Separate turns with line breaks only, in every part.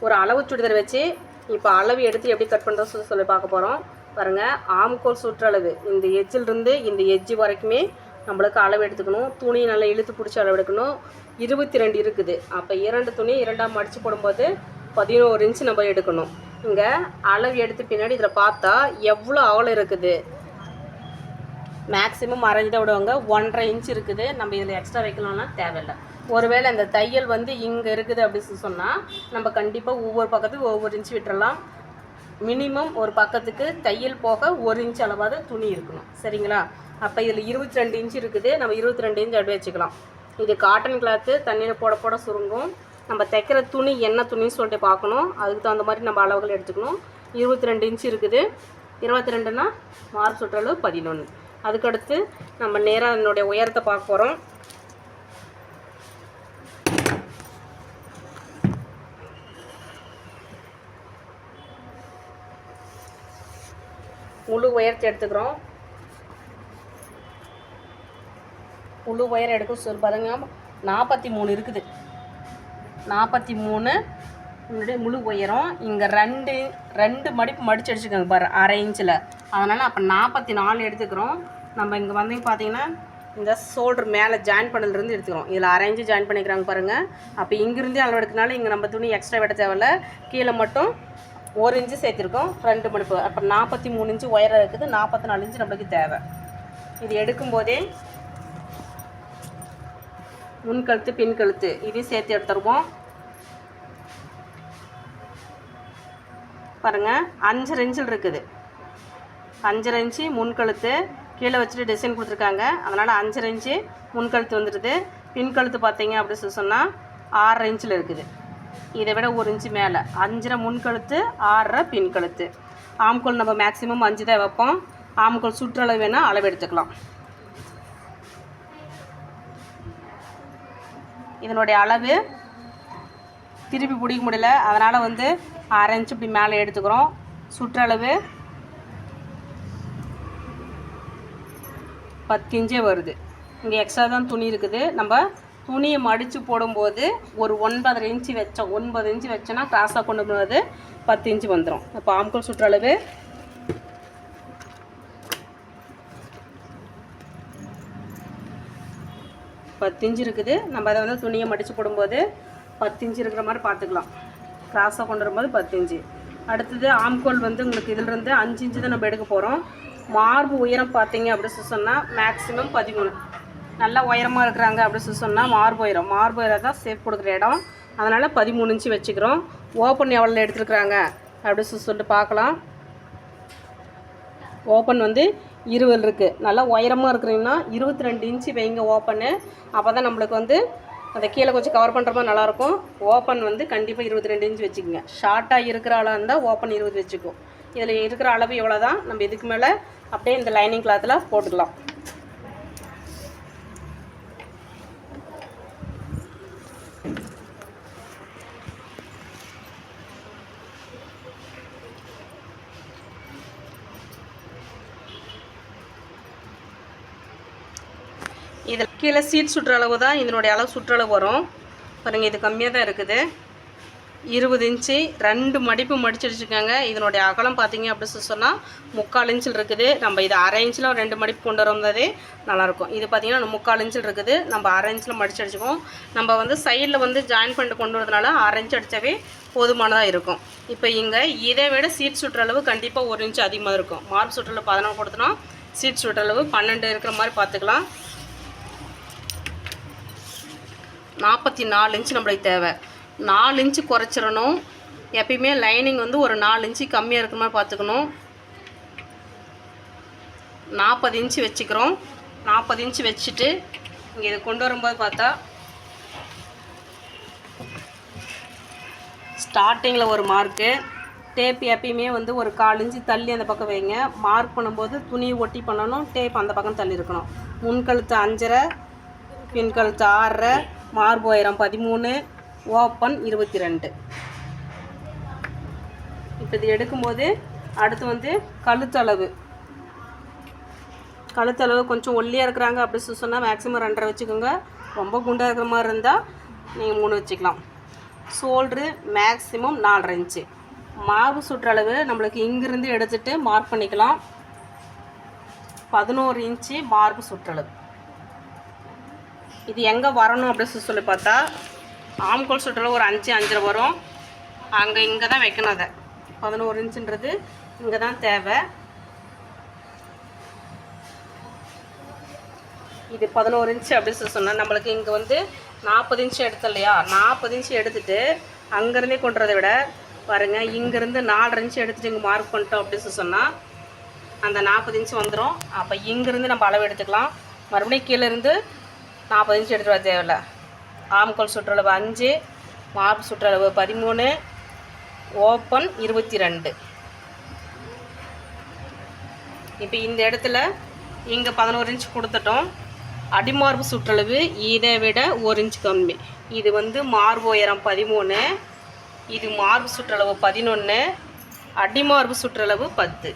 ஒரு அளவு சுடிதார் வச்சு இப்போ அளவு எடுத்து எப்படி கட் பண்ணுறோம் சொல்லி பார்க்க போகிறோம். பாருங்கள், ஆம்கோல் சுற்றளவு இந்த எஜ்ஜிலிருந்து இந்த எஜ்ஜு வரைக்குமே நம்மளுக்கு அளவு எடுத்துக்கணும். துணி நல்லா இழுத்து பிடிச்சி அளவு எடுக்கணும். 22 இருக்குது. அப்போ 2 துணி 2ஆக மடித்து போடும்போது 11 இன்ச்சு நம்ம எடுக்கணும். இங்கே அளவு எடுத்து பின்னாடி இதில் பார்த்தா எவ்வளோ அகலம் இருக்குது. மேக்ஸிமம் அரைஞ்சி தான் விடுவாங்க. 1.5 இன்ச் இருக்குது. நம்ம இதில் எக்ஸ்ட்ரா வைக்கணும்னா தேவையில்லை. ஒருவேளை இந்த தையல் வந்து இங்கே இருக்குது அப்படின்னு சொன்னால் நம்ம கண்டிப்பாக ஒவ்வொரு பக்கத்துக்கு ஒவ்வொரு இன்ச்சு விட்டுறலாம். மினிமம் ஒரு பக்கத்துக்கு தையல் போக 1 இன்ச் அளவாவது துணி இருக்கணும். சரிங்களா? அப்போ இதில் 22 இன்ச்சு இருக்குது. நம்ம 22 இன்ச் அப்படி வச்சுக்கலாம். இது காட்டன் கிளாத்து, தண்ணியில் போட போட சுருங்கும். நம்ம தைக்கிற துணி என்ன துணின்னு சொல்லிட்டு பார்க்கணும். அதுக்கு தகுந்த மாதிரி நம்ம அளவுகள் எடுத்துக்கணும். 22 இன்ச்சு இருக்குது. 22னா மார்க் சுற்றளவு 11. அதுக்கடுத்து நம்ம நேராக என்னுடைய உயரத்தை பார்க்க போகிறோம். முழு உயரத்தை எடுத்துக்கிறோம். முழு உயரம் எடுக்க சொல்லி பாருங்க, 43 இருக்குது. 43 என்னுடைய முழு உயரம். இங்கே ரெண்டு மடிப்பு மடித்து அடிச்சுக்கோங்க பாரு, 1/2 இன்ச்சில். அதனால் அப்போ 44 எடுத்துக்கிறோம். நம்ம இங்கே வந்து பார்த்திங்கன்னா இந்த ஷோல்டர் மேலே ஜாயின் பண்ணதுலேருந்து எடுத்துக்கிறோம். இதில் 1/2 இன்ச்சு ஜாயின் பண்ணிக்கிறாங்க பாருங்கள். அப்போ இங்கேருந்தே அளவு எடுக்கிறனால இங்கே நம்ம துணி எக்ஸ்ட்ரா வெட்ட தேவையில்ல. கீழே மட்டும் 1 இன்ச்சு சேர்த்துருக்கோம். 2 மடிப்பு. அப்போ 43 இன்ச்சு உயரம் இருக்குது. 44 இன்ச்சு நம்மளுக்கு தேவை. இது எடுக்கும்போதே முன்கழுத்து பின் கழுத்து இதையும் சேர்த்து எடுத்துருவோம். பாருங்கள், 5.5 இன்ச்சில் இருக்குது. 5.5 இன்ச்சு முன்கழுத்து. கீழே வச்சுட்டு டிசைன் கொடுத்துருக்காங்க. அதனால் 5.5 இன்ச்சு முன்கழுத்து வந்துடுது. பின் கழுத்து பார்த்தீங்க அப்படின்னு சொன்னால் 6.5 இன்ச்சில் இருக்குது. இதை விட 1 இன்ச்சு மேலே 5.5 முன்கழுத்து, 6.5 பின் கழுத்து. ஆம்கோல் நம்ம மேக்ஸிமம் 5 தான் வைப்போம். ஆம்கோல் சுற்றளவு வேணால் அளவு எடுத்துக்கலாம். இதனுடைய அளவு திருப்பி பிடிக்க முடியல, அதனால் வந்து 1/2 இன்ச்சு இப்படி மேலே எடுத்துக்கிறோம். சுற்றளவு 10 இன்ச்சே வருது. இங்கே எக்ஸ்ட்ரா தான் துணி இருக்குது. நம்ம துணியை மடித்து போடும்போது ஒரு 9.5 இன்ச்சு வச்சோம். 9 இன்ச்சு வச்சோன்னா கிராஸாக கொண்டு போகிறது 10 இன்ச்சு வந்துடும். இப்போ ஆம்கோல் சுற்றளவு 10 இன்ச்சு இருக்குது. நம்ம அதை வந்து துணியை மடித்து போடும்போது 10 இன்ச்சு இருக்கிற மாதிரி பார்த்துக்கலாம். கிராஸாக கொண்டு வரும்போது 10 இன்ச்சு. அடுத்தது ஆம்கோல் வந்து உங்களுக்கு இதிலிருந்து 5 இன்ச்சு தான் நம்ம எடுக்க போகிறோம். மார்பு உயரம் பார்த்தீங்க அப்படின்னு சொன்னால் மேக்ஸிமம் 13. நல்லா உயரமாக இருக்கிறாங்க அப்படின்னு சொன்னால் மார்பு உயரம் தான் சேஃப் கொடுக்குற இடம். அதனால் 13 இன்ச்சு வச்சுக்கிறோம். ஓப்பன் எவ்வளோ எடுத்துருக்குறாங்க அப்படின்னு சொல்லிட்டு பார்க்கலாம். ஓப்பன் வந்து 20 இருக்குது. நல்லா உயரமாக இருக்கிறீங்கன்னா 22 இன்ச்சு வைங்க ஓப்பனு. அப்போ தான் நம்மளுக்கு வந்து அதை கீழே கொஞ்சம் கவர் பண்ணுற மாதிரி நல்லாயிருக்கும். ஓப்பன் வந்து கண்டிப்பாக 22 இன்ச்சு வச்சுக்கோங்க. ஷார்ட்டாக இருக்கிற அளவு இருந்தால் ஓப்பன் 20 வச்சுக்கும். இதில் இருக்கிற அளவு எவ்வளோ தான். நம்ம இதுக்கு மேலே அப்படியே இந்த லைனிங் கிளாத்தில் போட்டுக்கலாம். இதில் கீழே சீட் சுற்றளவு தான் இதனுடைய அளவு சுற்றளவு வரும். பாருங்கள், இது கம்மியாக தான் இருக்குது. 20 இன்ச்சு 2 மடிப்பு மடிச்சு அடிச்சுருக்காங்க. இதனுடைய அகலம் பார்த்தீங்க அப்படின்னு சொன்னால் 3/4 இன்ச்சில் இருக்குது. நம்ம இது 1/2 இன்ச்சில் 2 மடிப்பு கொண்டு வரும்போதே நல்லாயிருக்கும். இது பார்த்திங்கன்னா 3/4 இன்ச்சில் இருக்குது. நம்ம 1/2 இன்ச்சில் மடிச்சு அடிச்சுக்குவோம். நம்ம வந்து சைடில் வந்து ஜாயின் பண்ணிட்டு கொண்டு வரதுனால 1/2 இன்ச்சு அடித்தாவே போதுமானதாக இருக்கும். இப்போ இங்கே இதை விட சீட் சுற்றளவு கண்டிப்பாக 1 இன்ச்சு அதிகமாக இருக்கும். மார்பு சுற்றளவு 14 கொடுத்தோன்னா சீட் சுற்றளவு 12 இருக்கிற மாதிரி பார்த்துக்கலாம். 44 இன்ச்சு நம்மளுக்கு தேவை. 4 இன்ச்சு குறைச்சிடணும். எப்பயுமே லைனிங் வந்து ஒரு 4 இன்ச்சு கம்மியாக இருக்கிற மாதிரி பார்த்துக்கணும். 40 இன்ச்சு வச்சுக்கிறோம். 40 இன்ச்சு வச்சுட்டு இங்கே இதை கொண்டு வரும்போது பார்த்தா ஸ்டார்டிங்கில் ஒரு மார்க்கு. டேப் எப்பயுமே வந்து ஒரு 1/4 இன்ச்சு தள்ளி அந்த பக்கம் வைங்க. மார்க் பண்ணும்போது துணியை ஒட்டி பண்ணணும். டேப் அந்த பக்கம் தள்ளி இருக்கணும். முன்கழுத்து 5.5, பின்கழுத்து 6.5, மார்பு உயரம் 13, ஓப்பன் 22. இப்போ இது எடுக்கும்போது அடுத்து வந்து கழுத்தளவு கொஞ்சம் ஒல்லியாக இருக்கிறாங்க அப்படின்னு சொன்னால் மேக்ஸிமம் 2.5 வச்சுக்கோங்க. ரொம்ப குண்டாக இருக்கிற மாதிரி இருந்தால் நீங்கள் 3 வச்சுக்கலாம். Shoulder maximum 4.5 inch. மார்பு சுற்றளவு நம்மளுக்கு இங்கிருந்து எடுத்துகிட்டு மார்க் பண்ணிக்கலாம். 11 இன்ச்சு மார்பு சுற்றளவு. இது எங்கே வரணும் அப்படின்னு சொல்லி பார்த்தா ஆம்கோல் சுற்றளவு ஒரு 5 5.5 வரும். இங்கே தான் வைக்கணும். அதை 11 இன்ச்சுன்றது இங்கே தான் தேவை. இது 11 இன்ச்சு அப்படின்னு சொன்னால் நம்மளுக்கு இங்கே வந்து 40 இன்ச்சு எடுத்தோம் இல்லையா, 40 இன்ச்சு எடுத்துகிட்டு அங்கேருந்தே கொண்டுறதை விட பாருங்கள், இங்கேருந்து 4.5 இன்ச்சு எடுத்துகிட்டு இங்கே மார்க் பண்ணிட்டோம் அப்படின்னு சொன்னால் அந்த 40 இன்ச்சு வந்துடும். அப்போ இங்கேருந்து நம்ம அளவு எடுத்துக்கலாம். மறுபடியும் கீழேருந்து 40 இன்ச்சு எடுத்துகிட்டு வர தேவையில்லை. ஆம்கோல் சுற்றளவு 5, மார்பு சுற்றளவு 13, ஓப்பன் 22. இப்போ இந்த இடத்துல இங்கே 11 இன்ச்சு கொடுத்துட்டோம். அடிமார்பு சுற்றளவு இதை விட 1 இன்ச்சு கம்மி. இது வந்து மார்பு உயரம் 13, இது மார்பு சுற்றளவு 11, அடிமார்பு சுற்றளவு 10.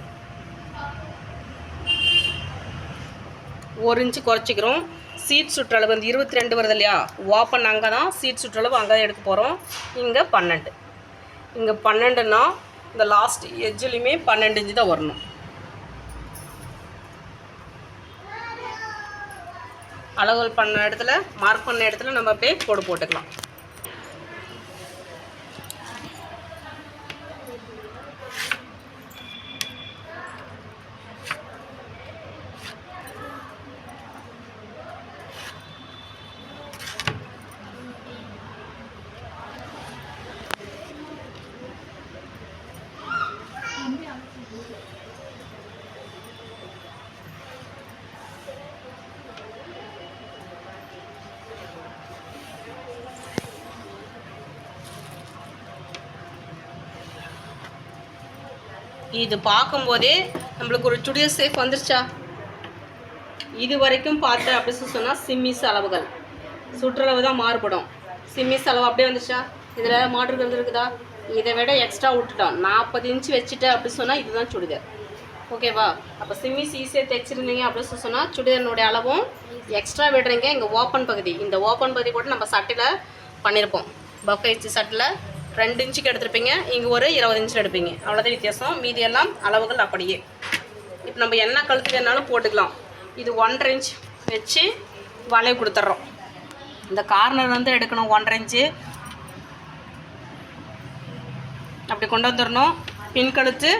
1 இன்ச்சு குறைச்சிக்கிறோம். சீட் சுற்றளவு வந்து 22 வருது இல்லையா, ஓப்பன் அங்கே தான், சீட் சுற்றளவு அங்கே தான் எடுக்க போகிறோம். இங்கே 12. இங்கே 12ன்னா இந்த லாஸ்ட் எட்ஜுலையுமே 12 இன்ச்சு தான் வரணும். அளவுகள் பண்ண இடத்துல மார்க் பண்ண இடத்துல நம்ம அப்படியே கோடு போட்டுக்கலாம். இது பார்க்கும்போதே நம்மளுக்கு ஒரு சுடிதார் சேஃப் வந்துருச்சா. இது வரைக்கும் பார்த்தேன் அப்படின்னு சொன்னால் சிம்மிஸ் அளவுகள் சுற்றளவு தான் மாறுபடும். சிம்மிஸ் அளவு அப்படியே வந்துச்சா, இதில் மாற்றுகள் இருக்குதா, இதை விட எக்ஸ்ட்ரா விட்டுட்டோம். 40 இன்ச்சு வச்சுட்டேன் அப்படின்னு சொன்னால் இதுதான் சுடிதார். ஓகேவா. அப்போ சிம்மிஸ் ஈஸியாக தைச்சிருந்தீங்க அப்படின்னு சொன்னால் சுடிதாரினுடைய அளவும் எக்ஸ்ட்ரா விடுறீங்க. இங்கே ஓப்பன் பகுதி, இந்த ஓப்பன் பகுதி கூட நம்ம சட்டையில் பண்ணியிருப்போம். பஃப் வச்சு சட்டையில் 2 இன்ச்சுக்கு எடுத்துருப்பீங்க, இங்கே ஒரு 20 இன்ச்சு எடுப்பீங்க. அவ்வளோதான் வித்தியாசம். மீதி எல்லாம் அளவுகள் அப்படியே. இப்போ நம்ம என்ன கழுத்து வேணாலும் போட்டுக்கலாம். இது 1.5 இன்ச் வச்சு வளைவு கொடுத்துட்றோம். இந்த கார்னர் வந்து எடுக்கணும் 1.5 இன்ச்சு, அப்படி கொண்டு வந்துடணும். பின்கழுத்து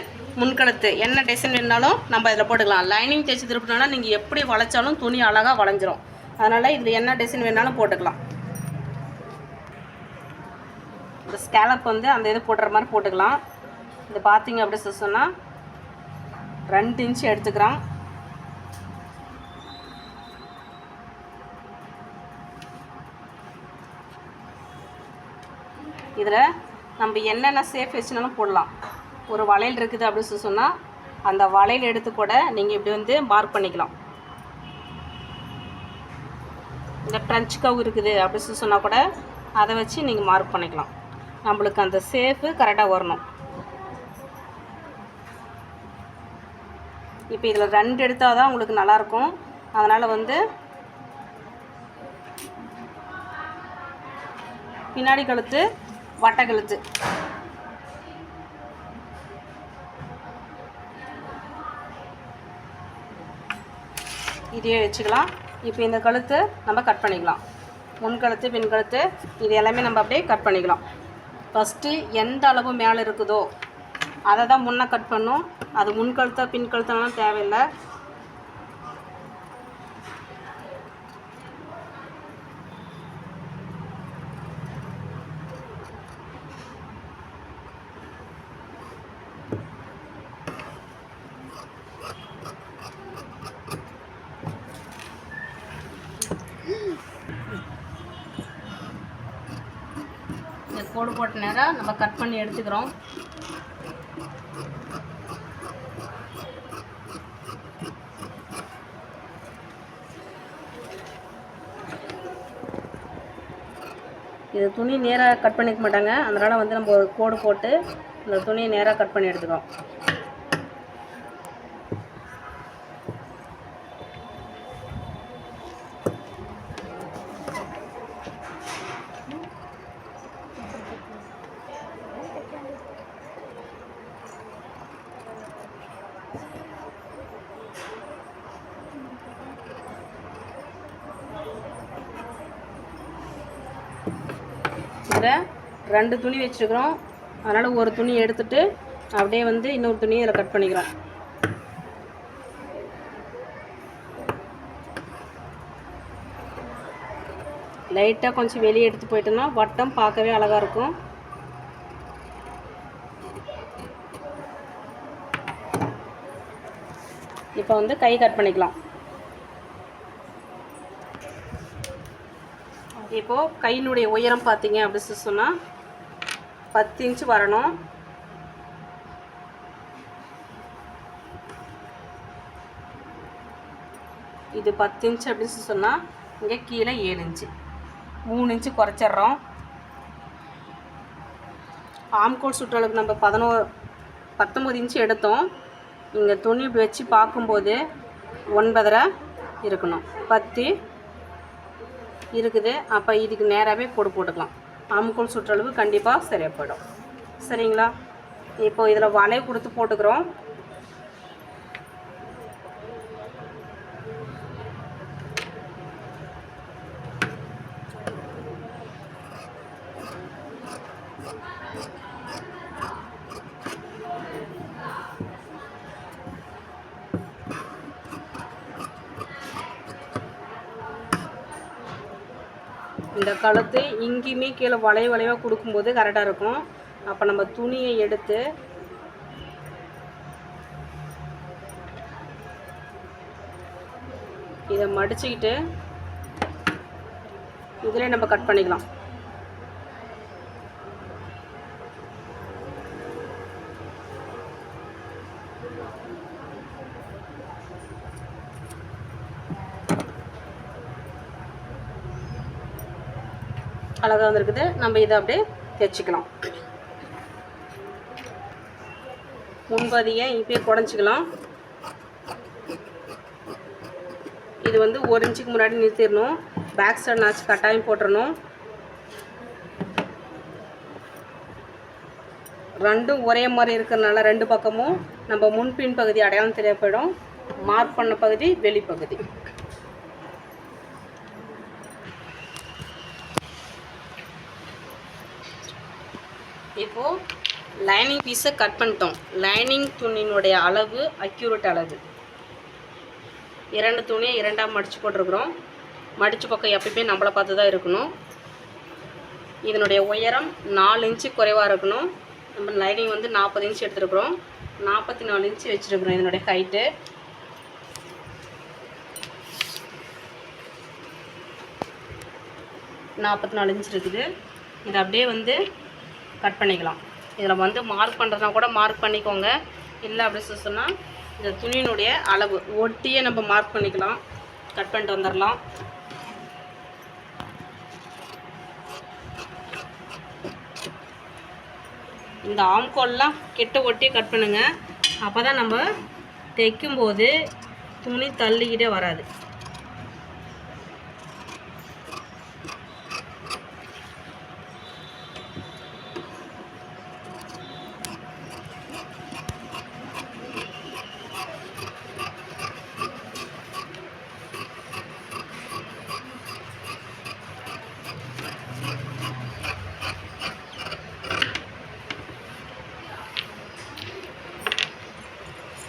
முன்கழுத்து என்ன டிசைன் வேணாலும் நம்ம இதில் போட்டுக்கலாம். லைனிங் தைச்சி திருப்பினாலும் நீங்கள் எப்படி வளைச்சாலும் துணி அழகாக வளைஞ்சிரும். அதனால் இதில் என்ன டிசைன் வேணாலும் போட்டுக்கலாம். இந்த ஸ்கேலப் வந்து அந்த இது போடுற மாதிரி போட்டுக்கலாம். இது பார்த்தீங்க அப்படி சொன்னால் 2 இன்ச்சு எடுத்துக்கிறோம். இதில் நம்ம என்னென்ன சேஃப் வச்சுனாலும் போடலாம். ஒரு வளையல் இருக்குது அப்படின்னு சொன்னால் அந்த வளையல் எடுத்து கூட நீங்கள் இப்படி வந்து மார்க் பண்ணிக்கலாம். இந்த ட்ரென்ச் கவ் இருக்குது அப்படின்னு சொன்னால் கூட அதை வச்சு நீங்கள் மார்க் பண்ணிக்கலாம். நம்மளுக்கு அந்த சேஃபு கரெக்டாக வரணும். இப்போ இதில் 2 எடுத்தால் தான் உங்களுக்கு நல்லாயிருக்கும். அதனால் வந்து பின்னாடி கழுத்து வட்டை கழுத்து இதையே வச்சுக்கலாம். இப்போ இந்த கழுத்து நம்ம கட் பண்ணிக்கலாம். முன் கழுத்து பின் கழுத்து இது எல்லாமே நம்ம அப்படியே கட் பண்ணிக்கலாம். ஃபஸ்ட்டு எந்த அளவு மேலே இருக்குதோ அதை தான் முன்னே கட் பண்ணும். அது முன் கழுத்தா பின் கழுத்தெல்லாம் தேவையில்லை. கோடு போட்ட நேரம் நம்ம கட் பண்ணி எடுத்துக்கிறோம். இது துணி நேராக கட் பண்ணிக்க மாட்டாங்க. அதனால் வந்து நம்ம ஒரு கோடு போட்டு இந்த துணியை நேராக கட் பண்ணி எடுத்துக்கிறோம். இதில் 2 துணி வச்சுருக்கிறோம், அதனால் ஒரு துணி எடுத்துகிட்டு அப்படியே வந்து இன்னொரு துணியை இதில் கட் பண்ணிக்கிறோம். லைட்டாக கொஞ்சம் வெளியே எடுத்து போயிட்டோம்னா வட்டம் பார்க்கவே அழகாக இருக்கும். இப்போ வந்து கை கட் பண்ணிக்கலாம். இப்போது கையினுடைய உயரம் பார்த்தீங்க அப்படின்னு சொன்னால் 10 இன்ச்சு வரணும். இது 10 இன்ச்சு அப்படின்னு சொன்னால் இங்கே கீழே 7 இன்ச்சு, 3 இன்ச்சு குறைச்சிட்றோம். ஆம்கோல் சுற்றளவுக்கு நம்ம 19 இன்ச்சு எடுத்தோம். இங்கே துணி வச்சு பார்க்கும்போது 9.5 இருக்கணும். 10 இருக்குது. அப்போ இதுக்கு நேராகவே போட்டுக்கலாம். ஆம்கோல் சுற்றளவு கண்டிப்பாக சரியாக போயிடும். சரிங்களா? இப்போது இதில் வளைவு கொடுத்து போட்டுக்கிறோம். இந்த கழுத்து இங்கேயுமே கீழே வளைவாக கொடுக்கும்போது கரெக்டாக இருக்கும். அப்போ நம்ம துணியை எடுத்து இதை மடிச்சுக்கிட்டு இதில் நம்ம கட் பண்ணிக்கலாம். அழகாக வந்துருக்குது. நம்ம இதை அப்படியே தைச்சிக்கலாம். முன்பதியை இப்பயே குடஞ்சிக்கலாம். இது வந்து 1 இன்ச்சுக்கு முன்னாடி நிறுத்திடணும். பேக் சைடு நாச்சு கட்டாயம் போட்டுடணும். ரெண்டும் ஒரே மாதிரி இருக்கிறதுனால 2 பக்கமும் நம்ம முன்பின் பகுதி அடையாளம் தெரியப்படும். மார்க் பண்ண பகுதி வெளிப்பகுதி. இப்போது லைனிங் பீஸை கட் பண்ணிட்டோம். லைனிங் துணியினுடைய அளவு அக்யூரேட் அளவு 2 துணியை 2ஆக மடித்து போட்டிருக்கிறோம். மடித்து பக்கம் எப்பயுமே நம்மளை பார்த்து தான் இருக்கணும். இதனுடைய உயரம் 4 இன்ச்சு குறைவாக இருக்கணும். நம்ம லைனிங் வந்து 40 இன்ச்சு எடுத்துருக்குறோம். 44 இன்ச்சு வச்சுருக்குறோம். இதனுடைய ஹைட்டு 44 இன்ச்சு இருக்குது. இதை அப்படியே வந்து கட் பண்ணிக்கலாம். இதில் வந்து மார்க் பண்ணுறதுனா கூட மார்க் பண்ணிக்கோங்க. இல்லை அப்படின்னு சொன்னால் இந்த துணியினுடைய அளவு ஒட்டியே நம்ம மார்க் பண்ணிக்கலாம். கட் பண்ணிட்டு வந்துடலாம். இந்த ஆம்கோல்லாம் கிட்ட ஒட்டி கட் பண்ணுங்கள். அப்போ தான் நம்ம தைக்கும்போது துணி தள்ளிக்கிட்டே வராது.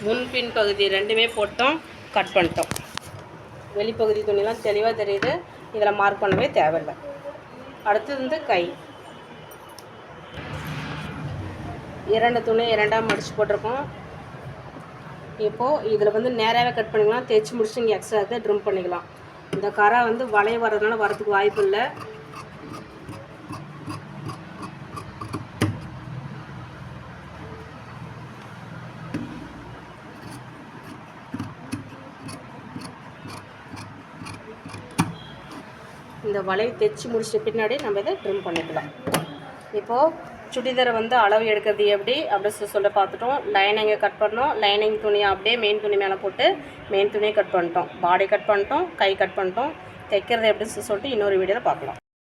முன்பின் பகுதி 2மே போட்டோம், கட் பண்ணிட்டோம். வெளிப்பகுதி துணிலாம் தெளிவாக தெரியுது. இதில் மார்க் பண்ணவே தேவையில்லை. அடுத்தது வந்து கை 2 துணியை 2ஆக மடித்து போட்டிருக்கோம். இப்போது இதில் வந்து நேராகவே கட் பண்ணிக்கலாம். தைச்சி முடிச்சு இங்கே எக்ஸ்ட்ரா இதை ட்ரிம் பண்ணிக்கலாம். இந்த கரை வந்து வளைய வர்றதுனால வரதுக்கு வாய்ப்பு இல்லை. இந்த வளைவு தைச்சி முடிச்சிட்ட பின்னாடி நம்ம இதை ட்ரிம் பண்ணிக்கலாம். இப்போது சுடிதாரை வந்து அளவு எடுக்கிறது அப்படி சொல்ல பார்த்துட்டோம். லைனிங்கை கட் பண்ணோம். லைனிங் துணியை அப்படியே மெயின் துணி மேலே போட்டு மெயின் துணியை கட் பண்ணிட்டோம். பாடி கட் பண்ணிட்டோம், கை கட் பண்ணிட்டோம். தைக்கிறது எப்படின்னு சொல்லிட்டு இன்னொரு வீடியோவில் பார்க்கலாம்.